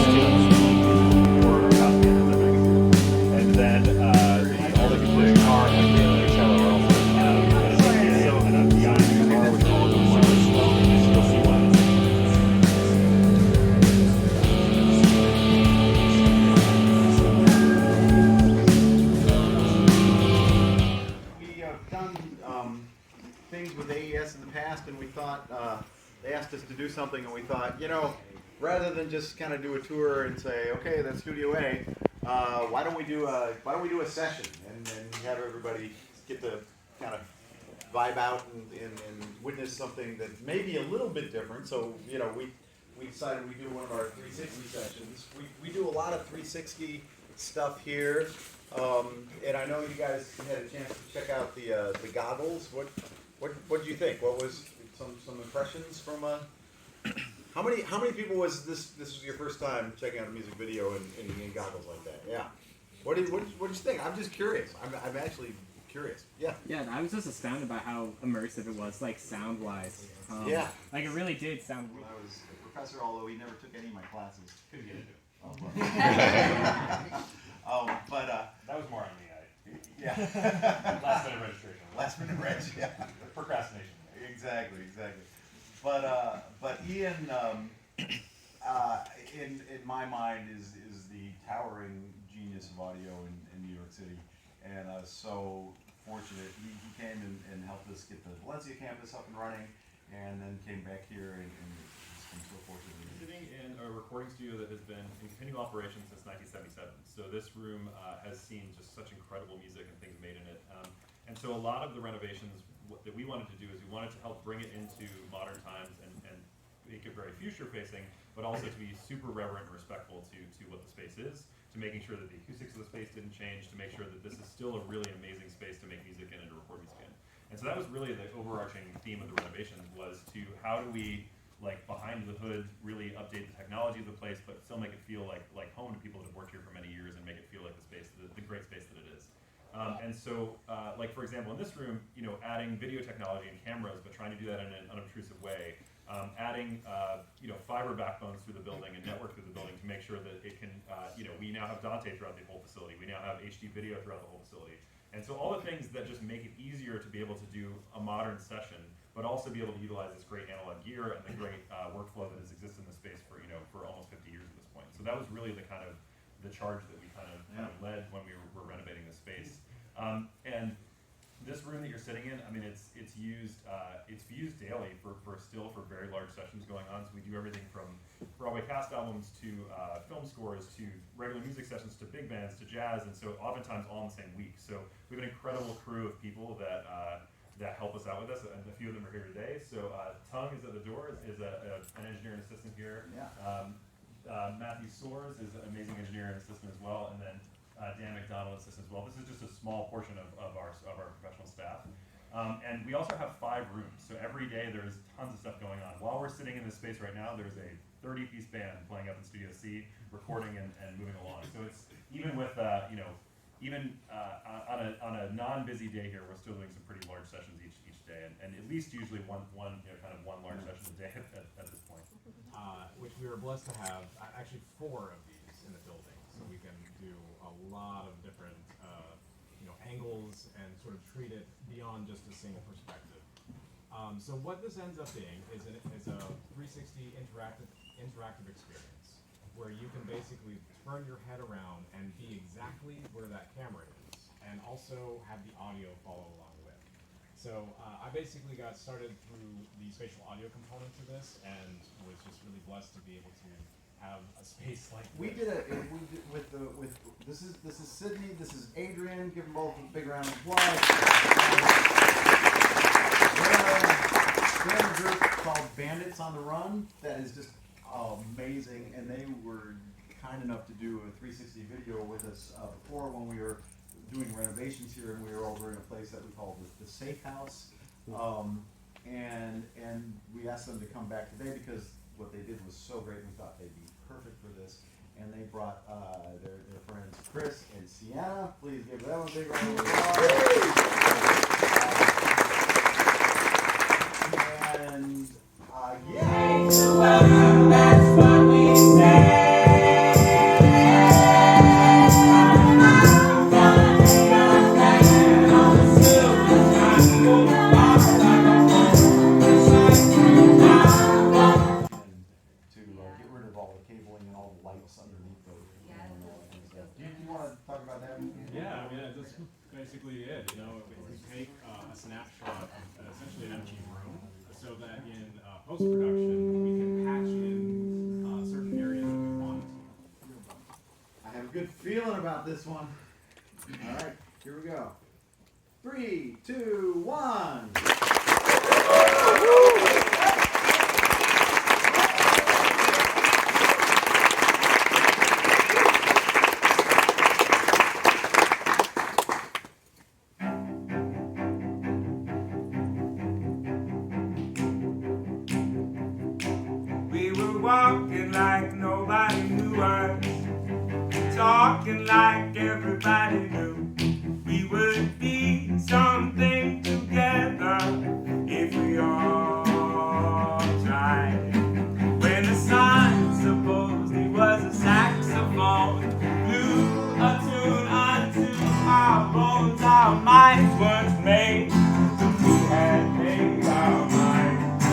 Or about the end of the mix. And then all the composing are like the cello are also so and beyond the guitar, which are all the ones you'll see one. We have done things with AES in the past, and we thought they asked us to do something, and we thought, you know, rather than just kind of do a tour and say, okay, that's Studio A, why don't we do a session and have everybody get to kind of vibe out and witness something that may be a little bit different. So, you know, we decided we do one of our 360 sessions. We do a lot of 360 stuff here. And I know you guys had a chance to check out the goggles. What did you think? What was some impressions from how many people was this was your first time checking out a music video in goggles like that? Yeah. What did you think? I'm just curious. I'm actually curious. Yeah. Yeah, I was just astounded by how immersive it was, like sound wise. Yeah. Like it really did sound. When I was a professor, although he never took any of my classes, couldn't get into it. But That was more on me. yeah. Last minute registration. Last minute reg, yeah. Procrastination. Exactly. But Ian, in my mind, is the towering genius of audio in New York City, and I was so fortunate. He came and helped us get the Valencia campus up and running, and then came back here and just been so fortunate. Sitting in a recording studio that has been in continual operation since 1977. So this room has seen just such incredible music and things made in it. And so a lot of the renovations that we wanted to do is we wanted to help bring it into modern times and make it very future facing, but also to be super reverent and respectful to what the space is, to making sure that the acoustics of the space didn't change, to make sure that this is still a really amazing space to make music in and to record music in. And so that was really the overarching theme of the renovations, was to how do we, like, behind the hood, really update the technology of the place, but still make it feel like home to people that have worked here for many years, and make it feel like the space, the great space that it is. And so, like for example, in this room, you know, adding video technology and cameras, but trying to do that in an unobtrusive way. Adding, you know, fiber backbones through the building and network through the building to make sure that it can, you know, we now have Dante throughout the whole facility. We now have HD video throughout the whole facility. And so all the things that just make it easier to be able to do a modern session, but also be able to utilize this great analog gear and the great workflow that has existed in the space for, you know, for almost 50 years at this point. So that was really the kind of the charge that we kind of led when we were renovating the space. And this room that you're sitting in, I mean, it's used daily for very large sessions going on. So we do everything from Broadway cast albums to film scores to regular music sessions to big bands to jazz, and so oftentimes all in the same week. So we have an incredible crew of people that help us out with this, and a few of them are here today. So Tung is at the door, is an engineer and assistant here. Yeah. Matthew Soares is an amazing engineer and assistant as well, and then Dan McDonald assistant as well. This is just a small portion of our professional staff. And we also have 5 rooms, so every day there's tons of stuff going on. While we're sitting in this space right now, there's a 30-piece band playing up in Studio C, recording and moving along. So it's, even with, you know, even on a non-busy day here, we're still doing some pretty large sessions each day, and at least usually one you know, kind of one large session a day at this point. Which we were blessed to have, actually 4 of these in the building, so we can do a lot of different you know, angles and sort of treat it beyond just a single perspective. So what this ends up being is a 360 interactive experience where you can basically turn your head around and be exactly where that camera is, and also have the audio follow along with. So I basically got started through the spatial audio component to this, and was just really blessed to be able to have a space like this. This is Sydney, this is Adrian. Give them both a big round of applause. We're in a group called Bandits on the Run that is just amazing, and they were kind enough to do a 360 video with us before when we were doing renovations here, and we were over in a place that we call the Safe House. And we asked them to come back today because what they did was so great, and we thought they'd be perfect for this. And they brought their friends Chris and Sienna. Please give them a big round of applause. And yeah. That's what we say. and all the lights underneath those. Do you want to talk about that? Yeah, I mean, that's basically it. You know, we take a snapshot of essentially an empty room, so that in post-production we can patch in certain areas that we want to. I have a good feeling about this one. All right, here we go. 3, 2, 1. We were walking like nobody knew us, talking like everybody knew. We would be something together if we all tried. When the sun supposedly was a saxophone, blew a tune unto our bones, our minds weren't made, we had made our minds.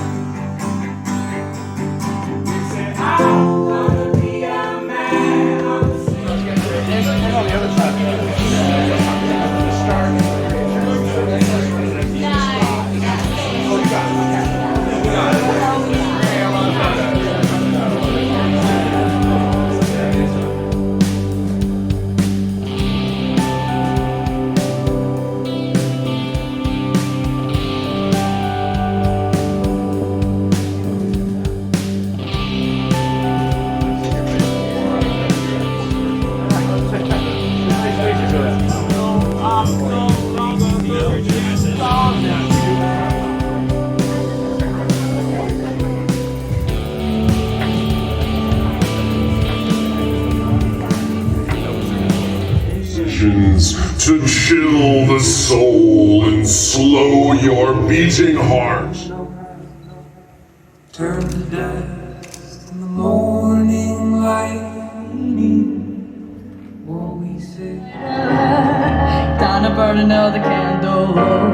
We said, I'm gonna be a man of the sea. And on the other side, To chill the soul and slow your beating heart. Turn to dust in the morning lightning. What we say. Time to burn another candle.